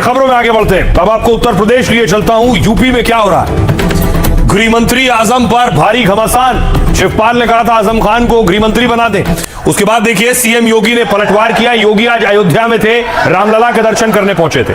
खबरों में आगे बढ़ते हैं। अब आपको उत्तर प्रदेश लिए चलता हूं। यूपी में क्या हो रहा है? गृह मंत्री आजम पर भारी घमासान। शिवपाल ने कहा था आजम खान को गृह मंत्री बना दे। उसके बाद देखिए सीएम योगी ने पलटवार किया। योगी आज अयोध्या में थे, रामलला के दर्शन करने पहुंचे थे।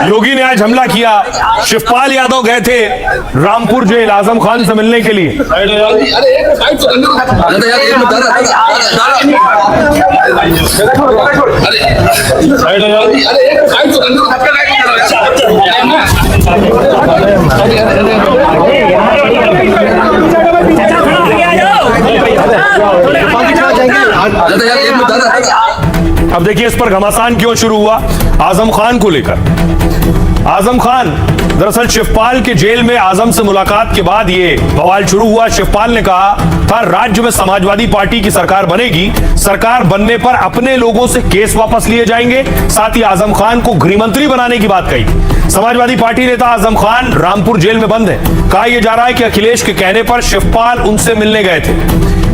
योगी ने आज हमला किया। शिवपाल यादव गए थे रामपुर जेल आजम खान से मिलने के लिए। अब देखिए इस पर घमासान क्यों शुरू हुआ। आजम खान को लेकर आजम खान दरअसल शिवपाल के जेल में आजम से मुलाकात के बाद ये बवाल शुरू हुआ। शिवपाल ने कहा था राज्य में समाजवादी पार्टी की सरकार बनेगी, सरकार बनने पर अपने लोगों से केस वापस लिए जाएंगे। साथ ही आजम खान को गृह मंत्री बनाने की बात कही। समाजवादी पार्टी नेता आजम खान रामपुर जेल में बंद है। कहा यह जा रहा है कि अखिलेश के कहने पर शिवपाल उनसे मिलने गए थे।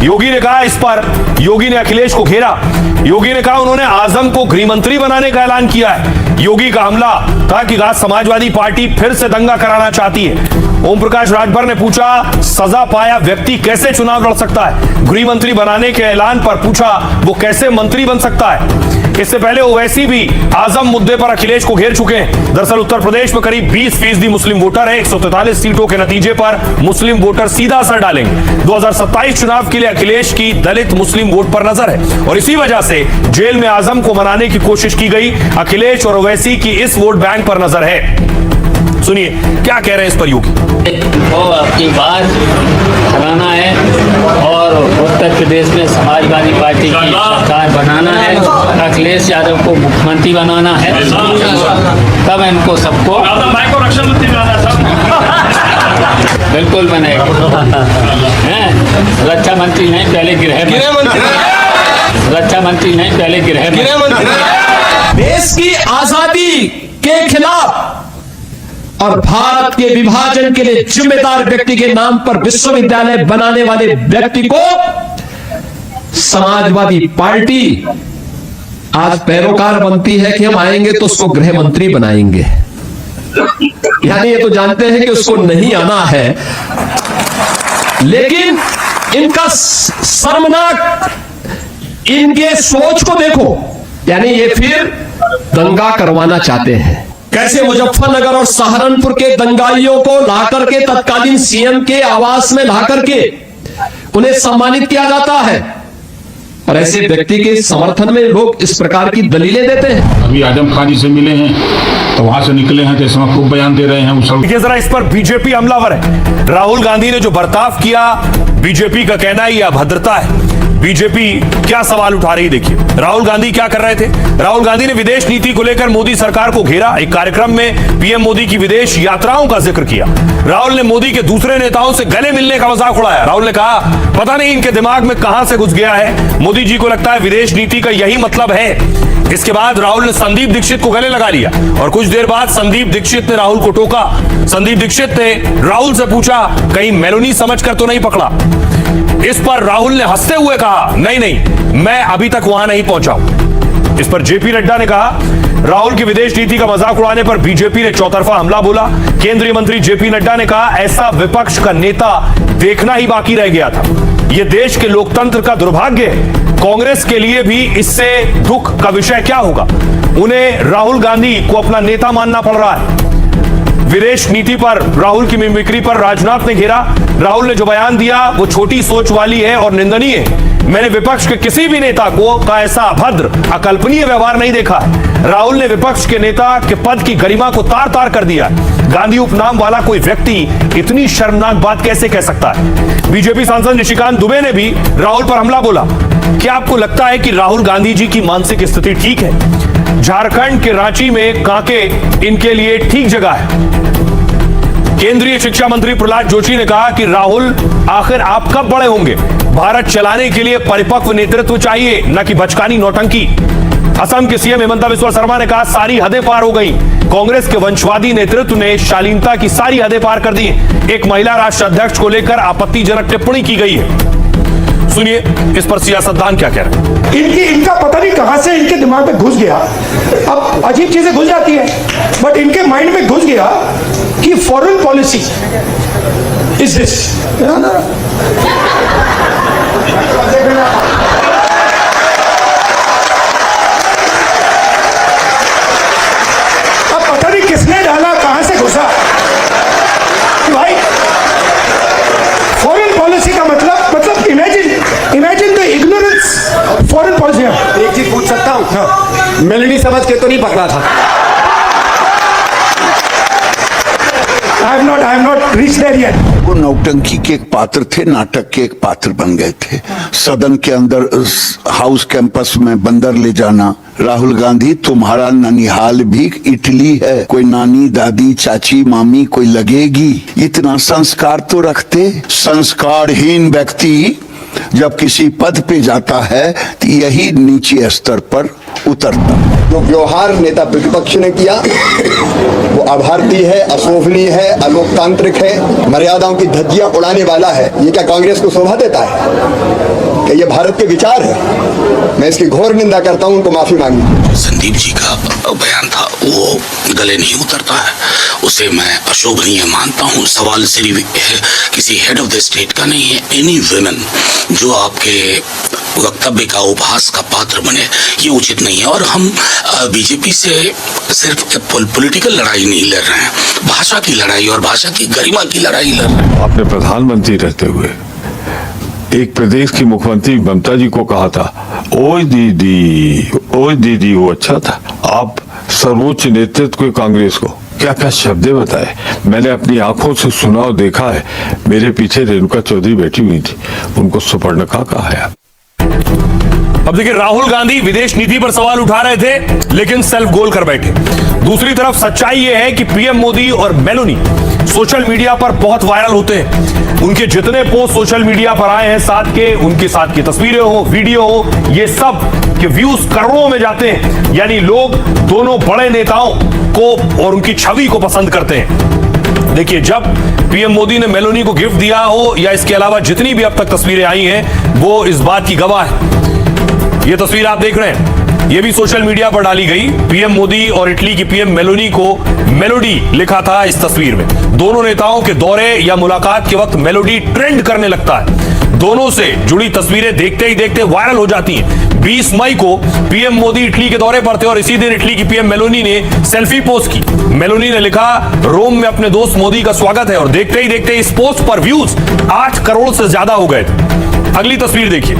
योगी ने कहा इस पर योगी ने अखिलेश को घेरा। योगी ने कहा उन्होंने आजम को गृह मंत्री बनाने का ऐलान किया है। योगी का हमला था कि समाजवादी पार्टी फिर से दंगा कराना चाहती है। ओम प्रकाश राजभर ने पूछा सजा पाया व्यक्ति कैसे चुनाव लड़ सकता है? गृह मंत्री बनाने के ऐलान पर पूछा वो कैसे मंत्री बन सकता है? इससे पहले ओवैसी भी आजम मुद्दे पर अखिलेश को घेर चुके हैं। दरअसल उत्तर प्रदेश में करीब 20% मुस्लिम वोटर है। 143 सीटों के नतीजे पर मुस्लिम वोटर सीधा असर डालेंगे। 2027 चुनाव के लिए अखिलेश की दलित मुस्लिम वोट पर नजर है और इसी वजह से जेल में आजम को मनाने की कोशिश की गई। अखिलेश और ओवैसी की इस वोट बैंक पर नजर है। सुनिए क्या कह रहे हैं इस पर योगी। वो आपकी बात कराना है और उत्तर प्रदेश में समाजवादी पार्टी की सरकार बनाना है, अखिलेश यादव को मुख्यमंत्री बनाना है, तब इनको सबको बिल्कुल बनेगा। रक्षा मंत्री नहीं पहले गृह मंत्री, रक्षा मंत्री नहीं पहले गृह मंत्री। देश की आजादी के खिलाफ और भारत के विभाजन के लिए जिम्मेदार व्यक्ति के नाम पर विश्वविद्यालय बनाने वाले व्यक्ति को समाजवादी पार्टी आज पैरोकार बनती है कि हम आएंगे तो उसको गृह मंत्री बनाएंगे। यानी ये तो जानते हैं कि उसको नहीं आना है, लेकिन इनका शर्मनाक इनके सोच को देखो। यानी ये फिर दंगा करवाना चाहते हैं। कैसे मुजफ्फरनगर और सहारनपुर के दंगाइयों को लाकर के तत्कालीन सीएम के आवास में लाकर के उन्हें सम्मानित किया जाता है और ऐसे व्यक्ति के समर्थन में लोग इस प्रकार की दलीलें देते हैं। अभी आजम खान जी से मिले हैं तो वहां से निकले हैं तो इस समय खूब बयान दे रहे हैं। देखिए जरा इस पर बीजेपी हमलावर है। राहुल गांधी ने जो बर्ताव किया, बीजेपी का कहना है यह अभद्रता है। बीजेपी क्या सवाल उठा रही देखिए। राहुल गांधी क्या कर रहे थे? राहुल गांधी ने विदेश नीति को लेकर मोदी सरकार को घेरा। एक कार्यक्रम में पीएम मोदी की विदेश यात्राओं का जिक्र किया। राहुल ने मोदी के दूसरे नेताओं से गले मिलने का मजाक उड़ाया। राहुल ने कहा पता नहीं इनके दिमाग में कहां से घुस गया है, मोदी जी को लगता है विदेश नीति का यही मतलब है। इसके बाद राहुल ने संदीप दीक्षित को गले लगा लिया और कुछ देर बाद संदीप दीक्षित ने राहुल को टोका। संदीप दीक्षित ने राहुल से पूछा कहीं मेलोनी समझकर तो नहीं पकड़ा? इस पर राहुल ने हंसते हुए कहा नहीं मैं अभी तक वहां नहीं पहुंचा हूं। इस पर जेपी नड्डा ने कहा राहुल की विदेश नीति का मजाक उड़ाने पर बीजेपी ने चौतरफा हमला बोला। केंद्रीय मंत्री जेपी नड्डा ने कहा ऐसा विपक्ष का नेता देखना ही बाकी रह गया था। यह देश के लोकतंत्र का दुर्भाग्य है। कांग्रेस के लिए भी इससे दुख का विषय क्या होगा? उन्हें राहुल गांधी को अपना नेता मानना पड़ रहा है। विदेश नीति पर राहुल की मिमिक्री पर राजनाथ ने घेरा। राहुल ने जो बयान दिया वो छोटी सोच वाली है और निंदनीय है। मैंने विपक्ष के किसी भी नेता का ऐसा अभद्र अकल्पनीय व्यवहार नहीं देखा है। राहुल ने विपक्ष के नेता के पद की गरिमा को तार तार कर दिया। गांधी उपनाम वाला कोई व्यक्ति इतनी शर्मनाक बात कैसे कह सकता है? बीजेपी सांसद निशिकांत दुबे ने भी राहुल पर हमला बोला। क्या आपको लगता है कि राहुल गांधी जी की मानसिक स्थिति ठीक है? झारखंड के रांची में कांके इनके लिए ठीक जगह है। केंद्रीय शिक्षा मंत्री प्रहलाद जोशी ने कहा कि राहुल आखिर आप कब बड़े होंगे? भारत चलाने के लिए परिपक्व नेतृत्व चाहिए, न कि बचकानी नौटंकी। असम के सीएम हेमंत बिस्वा शर्मा ने कहा सारी हदें पार हो गई। कांग्रेस के वंशवादी नेतृत्व ने शालीनता की सारी हदें पार कर दी। एक महिला राष्ट्र अध्यक्ष को लेकर आपत्तिजनक टिप्पणी की गई है। सुनिए इस पर सियासतदान क्या कह रहे हैं। इनका पता नहीं कहां से इनके दिमाग में घुस गया, अब अजीब चीजें घुस जाती है, बट इनके माइंड में घुस गया कि फॉरेन पॉलिसी इज दिस। अब पता नहीं किसने डाला, कहां से घुसा कि भाई फॉरेन पॉलिसी का मतलब imagine the ignorance foreign policy. एक चीज पूछ सकता हूँ? मेलोडी समझ के तो नहीं पकड़ा था? I have not reached there yet. वो नौटंकी के एक पात्र थे, नाटक के एक पात्र बन गए थे। सदन के अंदर हाउस कैंपस में बंदर ले जाना। राहुल गांधी तुम्हारा ननिहाल भी इटली है, कोई नानी दादी चाची मामी कोई लगेगी? इतना संस्कार तो रखते। संस्कारहीन व्यक्ति जब किसी पद पे जाता है तो यही नीचे स्तर पर उतरता। जो व्यवहार नेता प्रतिपक्ष ने किया वो अभारतीय है, अशोभनीय है, अलोकतांत्रिक है, मर्यादाओं की धज्जियां उड़ाने वाला है। ये क्या कांग्रेस को शोभा देता है? क्या ये भारत के विचार है? मैं इसकी घोर निंदा करता हूं, उनको माफी मांगी। संदीप जी का बयान था वो गले नहीं उतरता है, उसे मैं अशोभनीय मानता हूँ। सवाल सिर्फ किसी हेड ऑफ द स्टेट का नहीं है। एनी वुमेन जो आपके वक्तव्य का उपहास का पात्र बने, ये उचित नहीं है। और हम बीजेपी से सिर्फ पॉलिटिकल लड़ाई नहीं लड़ रहे हैं, भाषा की लड़ाई और भाषा की गरिमा की लड़ाई लड़ रहे हैं। आपने प्रधानमंत्री रहते हुए एक प्रदेश की मुख्यमंत्री ममता जी को कहा था ओए दीदी वो अच्छा था। आप सर्वोच्च नेतृत्व के कांग्रेस को क्या क्या शब्द बताए, मैंने अपनी आंखों से सुना और देखा है। मेरे पीछे रेणुका चौधरी बैठी हुई थी, उनको सुपर्णखा कहा है। अब देखिए राहुल गांधी विदेश नीति पर सवाल उठा रहे थे लेकिन सेल्फ गोल कर बैठे। दूसरी तरफ सच्चाई यह है कि पीएम मोदी और मेलोनी सोशल मीडिया पर बहुत वायरल होते हैं। उनके जितने पोस्ट सोशल मीडिया पर आए हैं साथ के, उनके साथ की तस्वीरें हो, वीडियो हो, ये सब के व्यूज करोड़ों में जाते हैं। यानी लोग दोनों बड़े नेताओं को और उनकी छवि को पसंद करते हैं। देखिए जब पीएम मोदी ने मेलोनी को गिफ्ट दिया हो या इसके अलावा जितनी भी अब तक तस्वीरें आई हैं वो इस बात की गवाह है। ये तस्वीर आप देख रहे हैं, ये भी सोशल मीडिया पर डाली गई। पीएम मोदी और इटली की पीएम मेलोनी को मेलोडी लिखा था इस तस्वीर में। दोनों नेताओं के दौरे या मुलाकात के वक्त मेलोडी ट्रेंड करने लगता है। दोनों से जुड़ी तस्वीरें देखते ही देखते वायरल हो जाती हैं। 20 मई को पीएम मोदी इटली के दौरे पर थे और इसी दिन इटली की पीएम मेलोनी ने सेल्फी पोस्ट की। मेलोनी ने लिखा रोम में अपने दोस्त मोदी का स्वागत है और देखते ही देखते इस पोस्ट पर व्यूज 8 करोड़ से ज्यादा हो गए थे। अगली तस्वीर देखिए,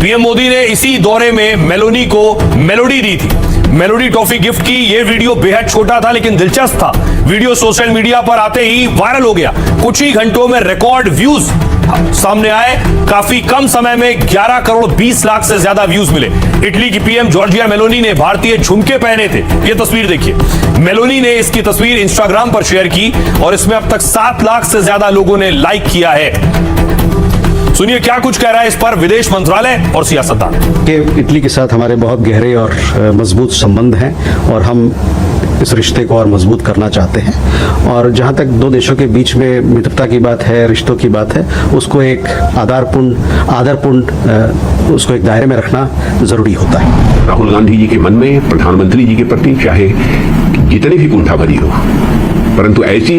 पीएम मोदी ने इसी दौरे में मेलोनी को मेलोडी दी थी, मेलोडी टॉफी गिफ्ट की। यह वीडियो बेहद छोटा था लेकिन दिलचस्प था। वीडियो सोशल मीडिया पर आते ही वायरल हो गया। कुछ ही घंटों में रिकॉर्ड व्यूज सामने आए। काफी कम समय में 11 करोड़ 20 लाख से ज्यादा व्यूज मिले। इटली की पीएम जॉर्जिया मेलोनी ने भारतीय झुमके पहने थे। यह तस्वीर देखिए, मेलोनी ने इसकी तस्वीर इंस्टाग्राम पर शेयर की और इसमें अब तक 7 लाख से ज्यादा लोगों ने लाइक किया है। सुनिए क्या कुछ कह रहा है इस पर विदेश मंत्रालय और सियासतदान। कि इटली के साथ हमारे बहुत गहरे और मजबूत संबंध हैं और हम इस रिश्ते को और मजबूत करना चाहते हैं। और जहाँ तक दो देशों के बीच में मित्रता की बात है, रिश्तों की बात है, उसको एक आदरपूर्ण उसको एक दायरे में रखना जरूरी होता है। राहुल गांधी जी के मन में प्रधानमंत्री जी के प्रति चाहे जितनी भी कुंठा भरी हो, परंतु ऐसी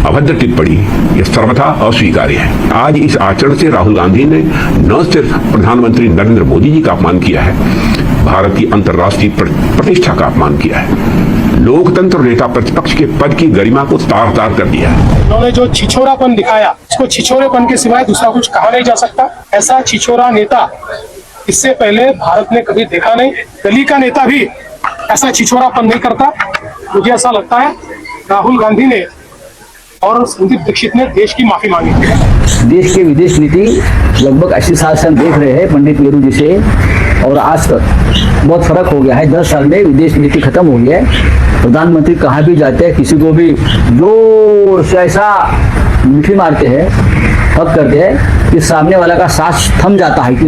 अभद्र टिप्पणी यह सर्वथा अस्वीकार्य है। आज इस आचरण से राहुल गांधी ने न सिर्फ प्रधानमंत्री नरेंद्र मोदी जी का अपमान किया है, भारत की अंतर्राष्ट्रीय प्रतिष्ठा का अपमान किया है, लोकतंत्र नेता प्रतिपक्ष के पद की गरिमा को तार तार कर दिया है। उन्होंने जो छिछोरापन दिखाया, उसको छिछोरेपन के सिवाय दूसरा कुछ कहा नहीं जा सकता। ऐसा छिछोरा नेता इससे पहले भारत ने कभी देखा नहीं। गली का नेता भी ऐसा छिछोरापन नहीं करता। मुझे ऐसा लगता है राहुल गांधी ने और संदीप दीक्षित ने देश की माफी मांगी। देश की विदेश नीति लगभग 80 साल से हम देख रहे हैं पंडित नेहरू जी से, और आज तक बहुत फर्क हो गया है। 10 साल में विदेश नीति खत्म हो गई है। प्रधानमंत्री कहाँ भी जाते हैं, किसी को भी जोर से ऐसा मुट्ठी मारते हैं, हक करते हैं कि सामने वाला का सांस थम जाता है।